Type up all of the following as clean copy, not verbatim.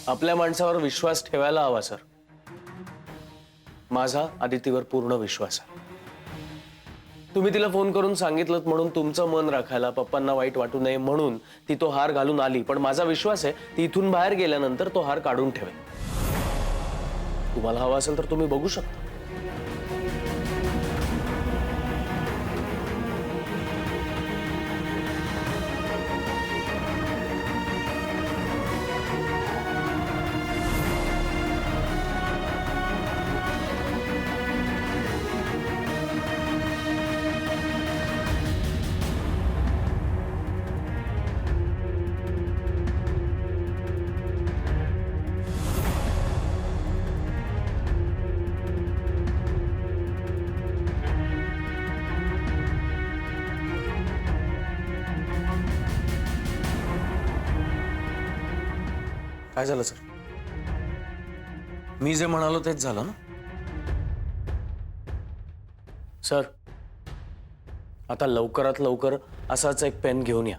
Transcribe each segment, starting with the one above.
आपल्या माणसावर विश्वास ठेवायला हवा सर. माझा आदितीवर पूर्ण विश्वास आहे. तुम्ही तिला फोन करून सांगितलं म्हणून तुमचं मन राखायला, पप्पांना वाईट वाटू नये म्हणून ती तो हार घालून आली. पण माझा विश्वास आहे ती इथून बाहेर गेल्यानंतर तो हार काढून ठेवेल. तुम्हाला हवा असेल तर तुम्ही बघू शकता. काय झालं सर? मी जे म्हणालो तेच झालं ना सर? आता लवकरात लवकर असाच एक पेन घेऊन या.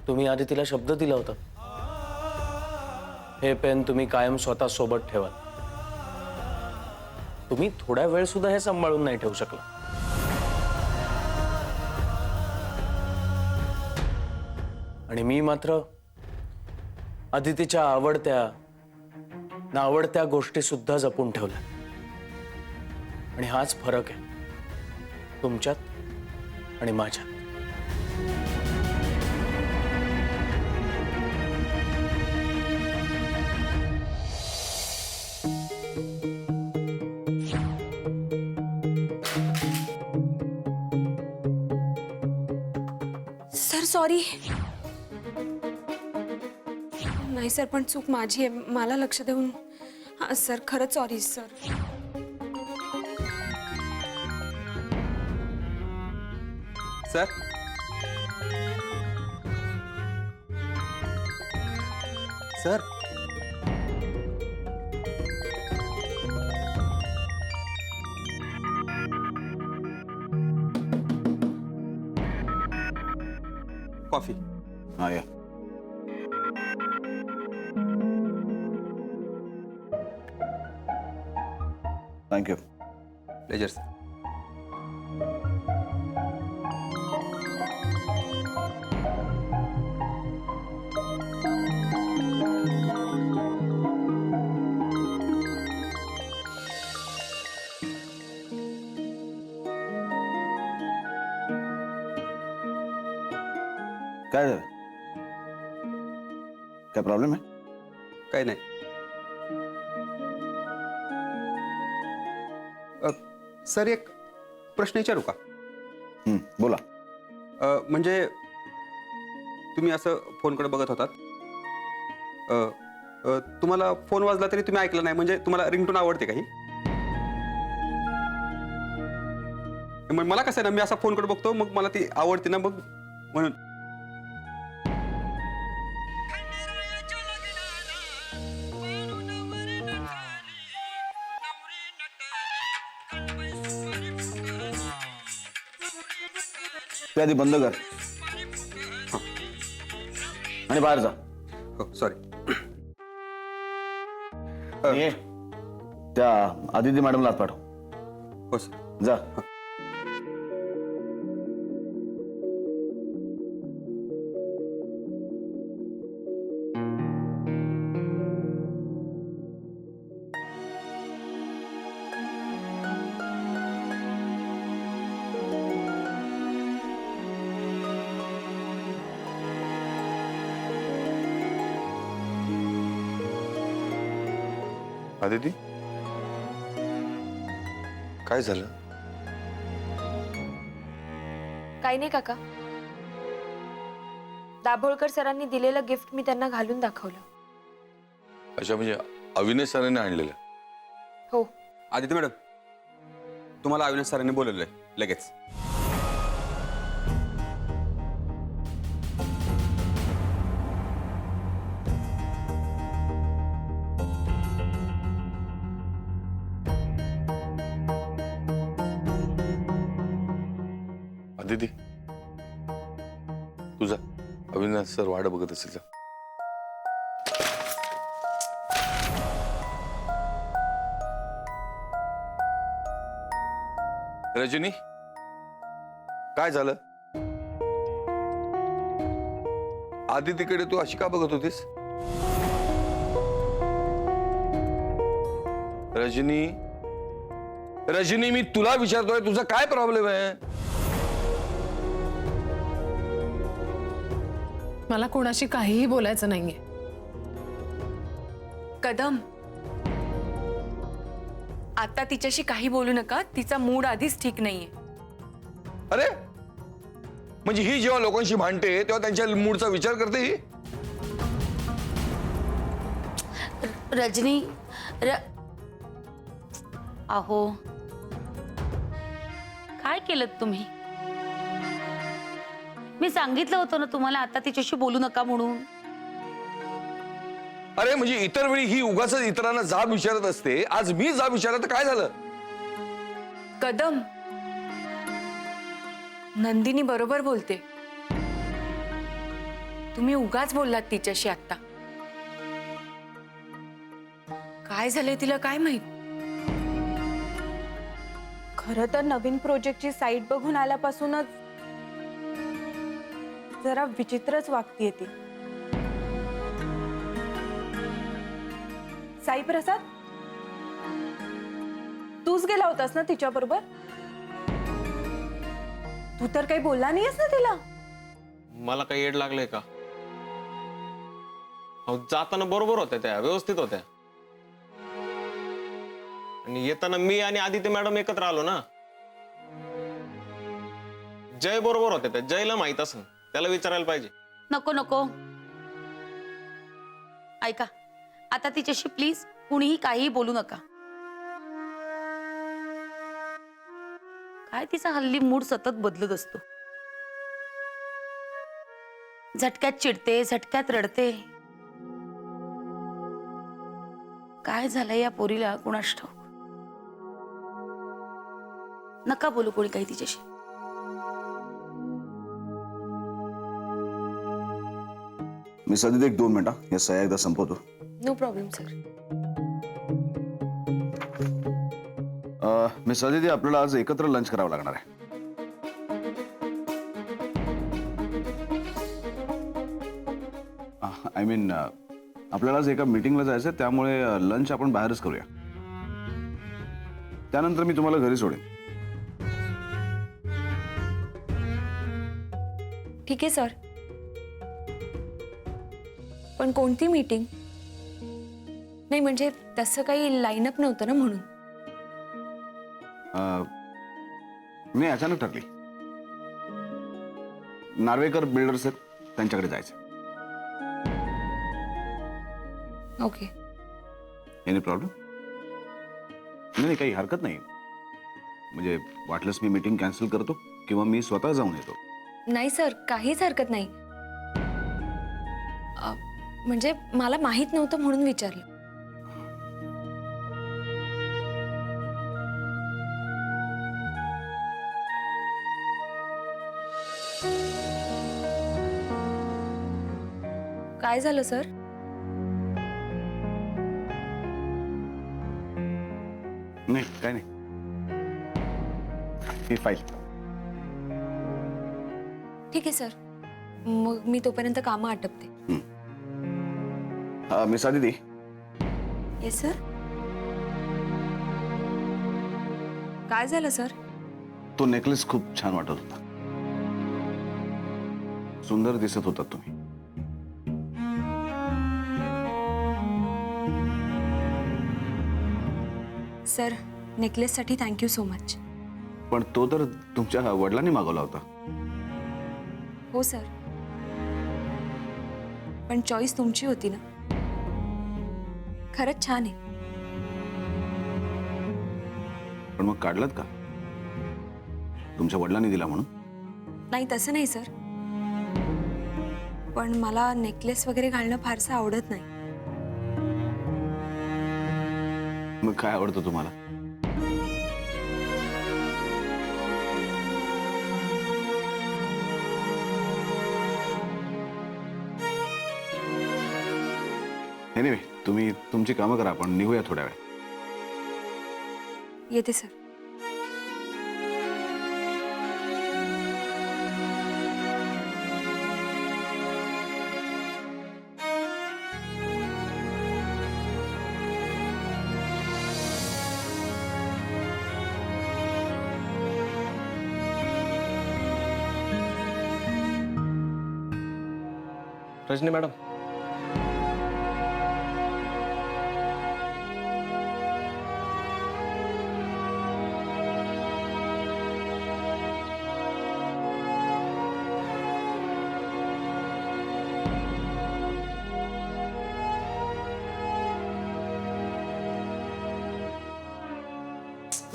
तुम्ही आधी तिला शब्द दिला होता. हे पेन तुम्ही कायम स्वतः सोबत ठेवा. तुम्ही थोडा वेळ सुद्धा हे सांभाळून नाही ठेवू शकला. आणि मी मात्र आदितीच्या आवडत्या नावडत्या गोष्टी सुद्धा जपून ठेवल्या. आणि हाच फरक आहे तुमच्यात आणि माझ्यात. Sir sorry. नाही सर, पण चूक माझी आहे. मला लक्ष देऊन. हां सर, खरंच sorry sir. Sir sir coffee. हाँ या. Thank you. Pleasure sir. काय झालं? काय प्रॉब्लेम आहे? काही नाही. सर एक प्रश्न विचारू का? बोला. म्हणजे तुम्ही असं फोनकडे बघत होतात. तुम्हाला फोन वाजला तरी तुम्ही ऐकलं नाही, म्हणजे तुम्हाला रिंगटोन आवडते काही? मग मला कसं आहे ना, मी असा फोनकडे बघतो, मग मला ती आवडते ना, मग म्हणून. ते आधी बंद कर आणि बाहेर जा. हो सॉरी. ये त्या आदिती मॅडमला हात पाठव. हो सर. जा. आदिती, काय झालं? काही नाही काका. दाभोळकर सरांनी दिलेलं गिफ्ट मी त्यांना घालून दाखवलं. अच्छा, म्हणजे अविनाश सरांनी आणलेलं? हो. आदिती मॅडम, तुम्हाला अविनाश सरांनी बोलवलंय लगेच. आदिती, तुझा अविनाश सर वाट बघत असेल. रजनी काय झालं? आदितीकडे तू अशी का बघत होतीस? रजनी, रजनी मी तुला विचारतोय, तुझा काय प्रॉब्लेम आहे? मला कोणाशी काहीही बोलायचं नाहीये. कदम, आता तिच्याशी काही बोलू नका. तिचा मूड आधीच ठीक नाहीये. अरे म्हणजे ही जेव्हा लोकांशी भांडते तेव्हा त्यांच्या मूडचा विचार करते ही? रजनी अहो काय केलं तुम्ही? मी सांगितलं होतं ना तुम्हाला आता तिच्याशी बोलू नका म्हणून. अरे म्हणजे इतर वेळी ही उगाच इतरांना जाब विचारत असते, आज मी जाब विचारत, काय झालं? कदम, नंदिनी बरोबर बोलते. तुम्ही उगाच बोललात तिच्याशी आता. काय झालंय तिला काय माहित. खरं तर नवीन प्रोजेक्टची साईट बघून आल्यापासूनच जरा विचित्रच वागतीये ती. साई प्रसाद, तूच गेला होतास ना तिच्या बरोबर? तू तर काही बोलला नाहीस ना तिला? मला काही येड लागलंय का? अहो, जाताना बरोबर होत्या, त्या व्यवस्थित होत्या, आणि येताना मी आणि आदित्य मॅडम एकत्र आलो ना. जय बरोबर होत्या, त्या जयला माहित असेल, त्याला विचारायला पाहिजे. नको नको ऐका, आता तिच्याशी प्लीज कुणीही काहीही बोलू नका. काय तिचा हल्ली मूड सतत बदलत असतो. झटक्यात चिडते, झटक्यात रडते. काय झालंय या पोरीला कुणास ठाऊक. नका बोलू कोणी काही तिच्याशी. मिस आदिती, एक 2 मिनिटं, हे सह्या एकदा संपवतो. No problem sir. Miss Aditi, आपल्याला आज एकत्र लंच करावं लागणार आहे. आय मीन आपल्याला आज एका मीटिंगला जायचं, त्यामुळे लंच आपण बाहेरच करूया. त्यानंतर मी तुम्हाला घरी सोडेन. ठीक आहे सर. पण कोणती मीटिंग? नाही म्हणजे तसं काही लाईनअप नव्हतं ना म्हणून. नाही, अचानक ठरली. नार्वेकर बिल्डर्स आहेत, त्यांच्याकडे जायचं. ओके. Any problem? नाही, काही हरकत नाही. म्हणजे वाटलंच मी मीटिंग कॅन्सल करतो किंवा मी स्वतः जाऊन येतो. नाही सर, काहीच हरकत नाही. म्हणजे मला माहित नव्हतं म्हणून विचारलं. काय झालं सर? नाही, काय नाही. ही फाईल. ठीक आहे सर, मग मी तोपर्यंत कामं आटपते. Miss Aditi, yes sir. काय झालं सर? तो नेकलेस खूप छान वाटत होता. सुंदर दिसत होता तुम्ही. सर, नेकलेससाठी थँक्यू सो मच. पण तो तर तुमच्या वडिलांनी मागवला होता. हो सर, पण चॉईस तुमची होती ना. खरंच छान आहे. पण मग काढलात का? तुमच्या वडिलांनी दिला म्हणून? नाही, तसं नाही सर. पण मला नेकलेस वगैरे घालणं फारसं आवडत नाही. मग काय आवडतं तुम्हाला? एनिवे, तुम्ही तुमची कामं करा, आपण निघूया थोड्या वेळ. येते सर. रजनी मॅडम,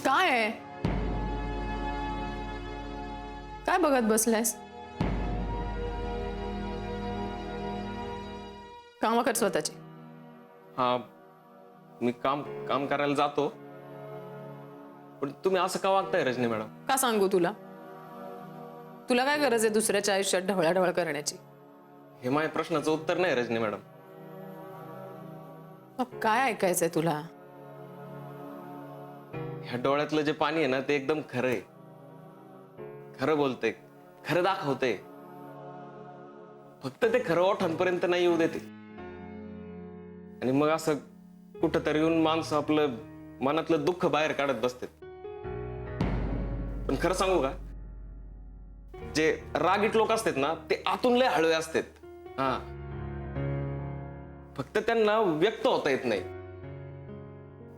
काय आहे? काय बघत बसलायस? कामं कर स्वतःची. हा मी काम काम करायला जातो, पण तुम्ही असं का वागताय रजनी मॅडम? का सांगू तुला? तुला काय गरज आहे दुसऱ्याच्या आयुष्यात ढवळाढवळ करण्याची? हे माझ्या प्रश्नाचं उत्तर नाही रजनी मॅडम. मग काय ऐकायचंय तुला? ह्या डोळ्यातलं जे पाणी आहे ना ते एकदम खरं आहे. खरं बोलते, खरं दाखवते. फक्त ते खरं ओठांपर्यंत नाही येऊ देते. आणि मग असं कुठंतरी येऊन माणसं आपलं मनातलं दुःख बाहेर काढत बसते. पण खरं सांगू का, जे रागीट लोक असतात ना ते आतून लय हळवे असतात. हा, फक्त त्यांना व्यक्त होता येत नाही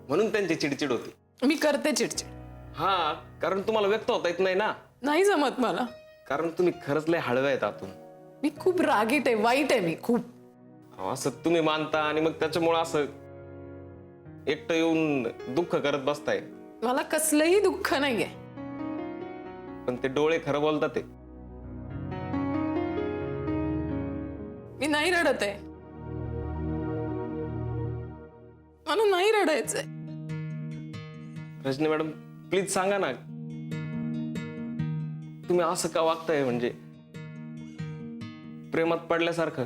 म्हणून त्यांची चिडचिड होती. मी करते चिडचिड. हा, कारण तुम्हाला व्यक्त होता येत नाही ना. नाही जमत मला. कारण तुम्ही खरंच लय हळवे आहेत आतून. मी खूप रागीट आहे, वाईट आहे मी खूप. असं तुम्ही मानता आणि मग त्याच्यामुळे असं एकटं येऊन दुःख करत बसताय. मला कसलंही दुःख नाहीये. पण ते डोळे खरं बोलतात ते. मी नाही रडत आहे. मला नाही रडायचंय. रजनी मॅडम प्लीज सांगा ना, तुम्ही असं का वागताय? म्हणजे प्रेमात पडल्यासारखं.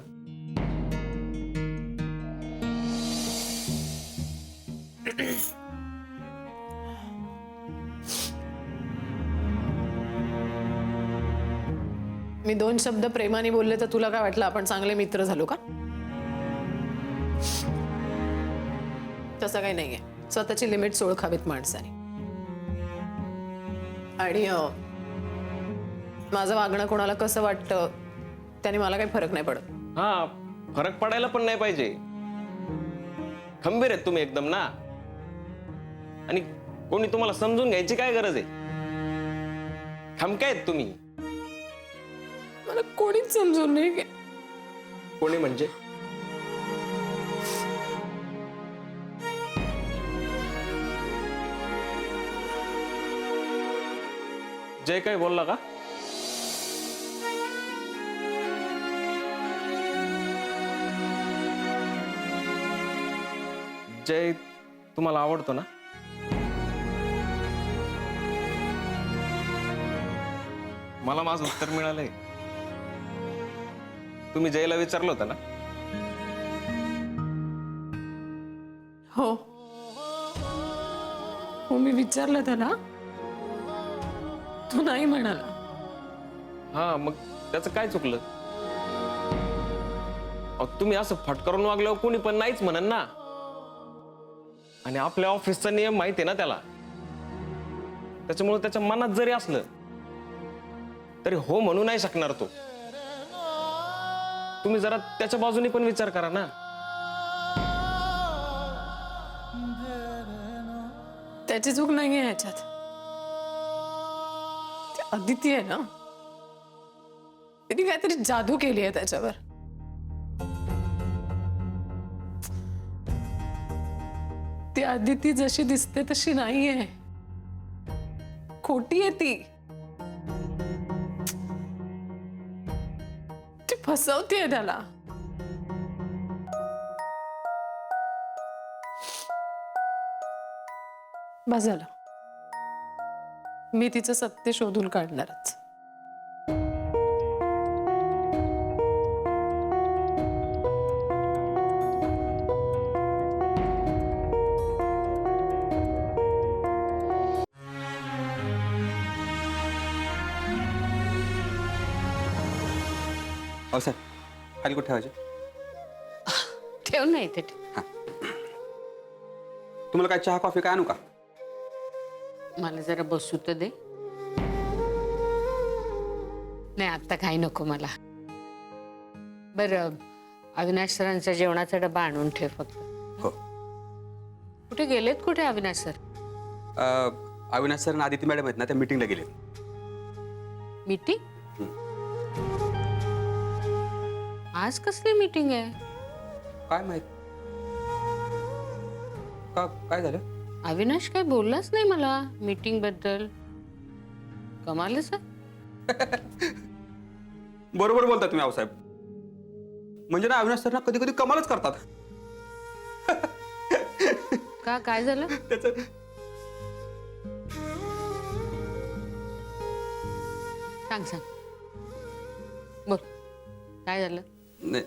मी 2 शब्द प्रेमाने बोलले तर तुला काय वाटलं आपण चांगले मित्र झालो का? तसं काही नाहीये. स्वतःची लिमिट ओळखावीत माणसाने. आणि माझं वागणं कोणाला कसं वाटतं त्याने मला काही फरक नाही पडत. हा, फरक पडायला पण नाही पाहिजे. खंबीर आहेत तुम्ही एकदम ना. आणि कोणी तुम्हाला समजून घ्यायची काय गरज आहे? खमक्या आहेत तुम्ही. मला कोणीच समजून नाही घे. कोणी म्हणजे? जय काय बोलला का? जय तुम्हाला आवडतो ना? मला माझं उत्तर मिळालंय. तुम्ही जयला विचारलं होतं ना? हो हो, मी विचारलं त्याला. तो नाही म्हणाला. हा, मग त्याचं काय चुकलं? तुम्ही असं फटकारून वागल्यावर कोणी पण नाहीच म्हणन ना. आणि आपल्या ऑफिसचा नियम माहिती आहे ना त्याला. त्याच्यामुळे त्याच्या मनात जरी असलं तरी हो म्हणू नाही शकणार तो. तुम्ही जरा त्याच्या बाजूने पण विचार करा ना. त्याची चूक नाहीये ह्याच्यात. ती अदिती आहे ना, तिने काहीतरी जादू केली आहे त्याच्यावर. ती अदिती जशी दिसते तशी नाहीये. खोटी आहे ती. ती फसवतीये त्याला. बस झालं. मी तिचं सत्य शोधून काढणारच. सर खाली कुठे ठेवायचे? ठेव नाही ते. तुम्हाला काय चहा कॉफी काय आणू का? मला जरा बसू तर दे. नाही आता काही नको मला. बरं अविनाश सरांचा जेवणाचा डबा आणून ठेव फक्त. हो. कुठे गेलेत कुठे अविनाश सर? अविनाश सर आणि आदिती मॅडम आहेत ना, त्या मीटिंगला गेले. मीटिंग? आज कसली मीटिंग आहे? काय माहित का काय झालं? अविनाश काय बोललाच नाही मला मीटिंग बद्दल. कमाल सर. बरोबर बोलता तुम्ही आऊसाहेब. म्हणजे ना अविनाश सर ना कधी कधी कमालच करतात. का काय झालं? त्याचं सांग सांग बोल काय झालं? नाही,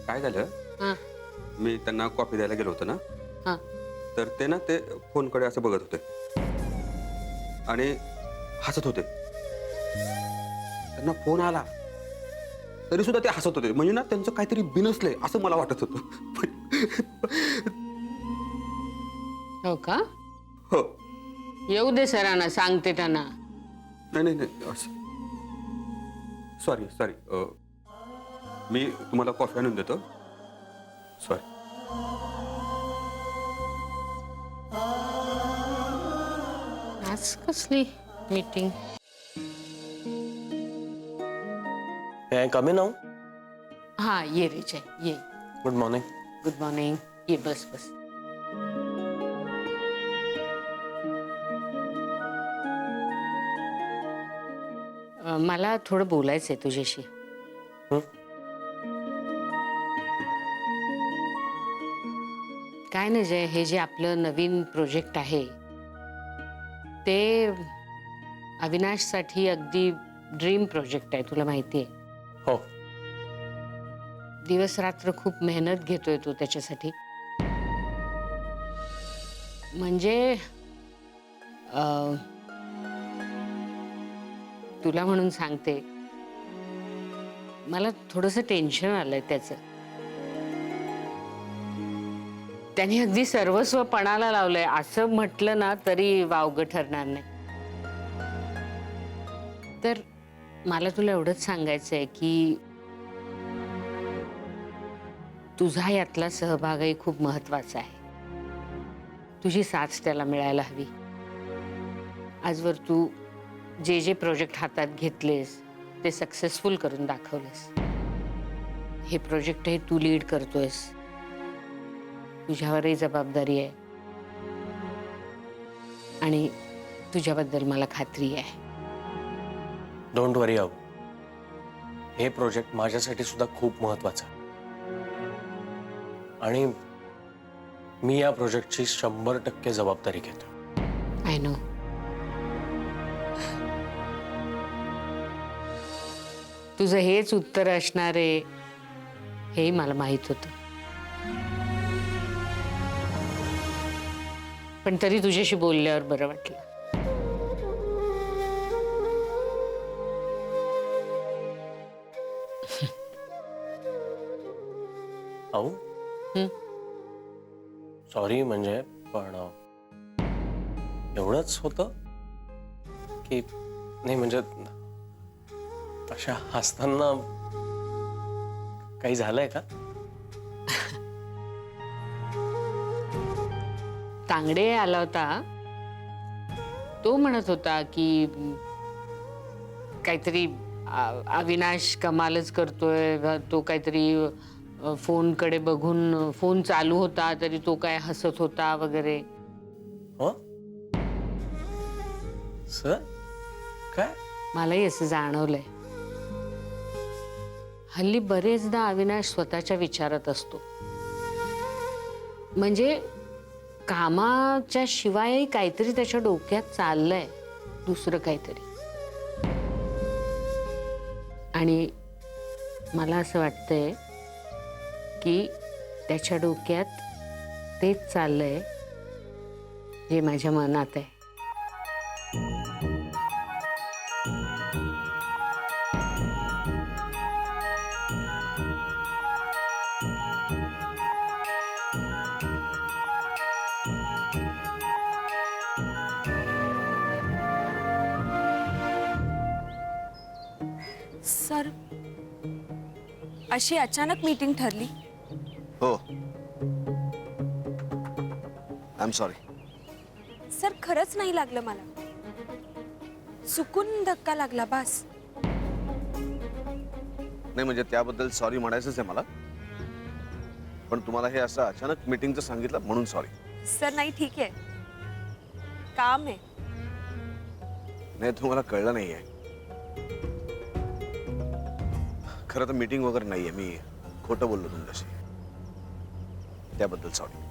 काय झालं, हा मी त्यांना कॉफी द्यायला गेलो होतो ना, हा तर ते ना ते फोनकडे असं बघत होते आणि हसत होते. त्यांना फोन आला तरी सुद्धा ते हसत होते. म्हणजे ना त्यांचं काहीतरी बिनसलंय असं मला वाटत होतं. हो का? हो. येऊ दे सरांना, सांगते त्यांना. नाही नाही नाही, सॉरी सॉरी, मी तुम्हाला कॉफी आणून देतो. सॉरी. आज कसली मीटिंग? कमी नाव. हा ये रे जय ये. Good morning. Good morning. ये बस बस. मला थोडं बोलायचंय तुझ्याशी. काय नाही जय, हे जे आपलं नवीन प्रोजेक्ट आहे ते अविनाशसाठी अगदी ड्रीम प्रोजेक्ट आहे, तुला माहिती आहे. हो. दिवस रात्र खूप मेहनत घेतोय तो त्याच्यासाठी. म्हणजे तुला म्हणून सांगते, मला थोडंसं टेन्शन आलंय त्याचं. त्याने अगदी सर्वस्व पणाला लावलंय असं म्हटलं ना तरी वावगं ठरणार नाही. तर मला तुला एवढंच सांगायचंय की तुझा यातला सहभागही खूप महत्वाचा आहे. तुझी साथ त्याला मिळायला हवी. आजवर तू जे जे प्रोजेक्ट हातात घेतलेस ते सक्सेसफुल करून दाखवलेस. हे प्रोजेक्टही तू लीड करतोयस, तुझ्यावरही जबाबदारी आहे आणि तुझ्याबद्दल मला खात्री आहे. डोंट वरी आऊ. हे प्रोजेक्ट माझ्यासाठी सुद्धा खूप महत्वाचं आहे आणि मी या प्रोजेक्टची 100% जबाबदारी घेतो. I know. तुझं हेच उत्तर असणार आहे हेही मला माहित होतं. पण तरी तुझ्याशी बोलल्यावर बरं वाटलं. आऊ. सॉरी म्हणजे पण एवढंच होतं की नाही, म्हणजे अशा हसताना काही झालंय का? तांगडे आला होता, तो म्हणत होता की काहीतरी अविनाश कमालच करतोय. तो काहीतरी फोनकडे बघून, फोन चालू होता तरी तो काय हसत होता वगैरे. हो सर, काय? मलाही असं जाणवलंय. हल्ली बरेचदा अविनाश स्वतःच्या विचारात असतो. म्हणजे कामाच्या शिवायही काहीतरी त्याच्या डोक्यात चाललंय, दुसरं काहीतरी. आणि मला असं वाटतंय की त्याच्या डोक्यात तेच चाललंय जे माझ्या मनात आहे. सर, अशी अचानक मीटिंग ठरली? हो, आय एम सॉरी. सर खरंच नाही लागलं मला, चुकून धक्का लागला बास. नाही म्हणजे त्याबद्दल सॉरी म्हणायचंच आहे मला, पण तुम्हाला हे असं अचानक मीटिंगचं सांगितलं म्हणून सॉरी. सर नाही ठीक आहे, काम आहे. नाही तुम्हाला कळलं नाहीये, खरं तर मीटिंग वगैरे नाहीये, मी खोटं बोललो तुमच्याशी, त्याबद्दल सॉरी.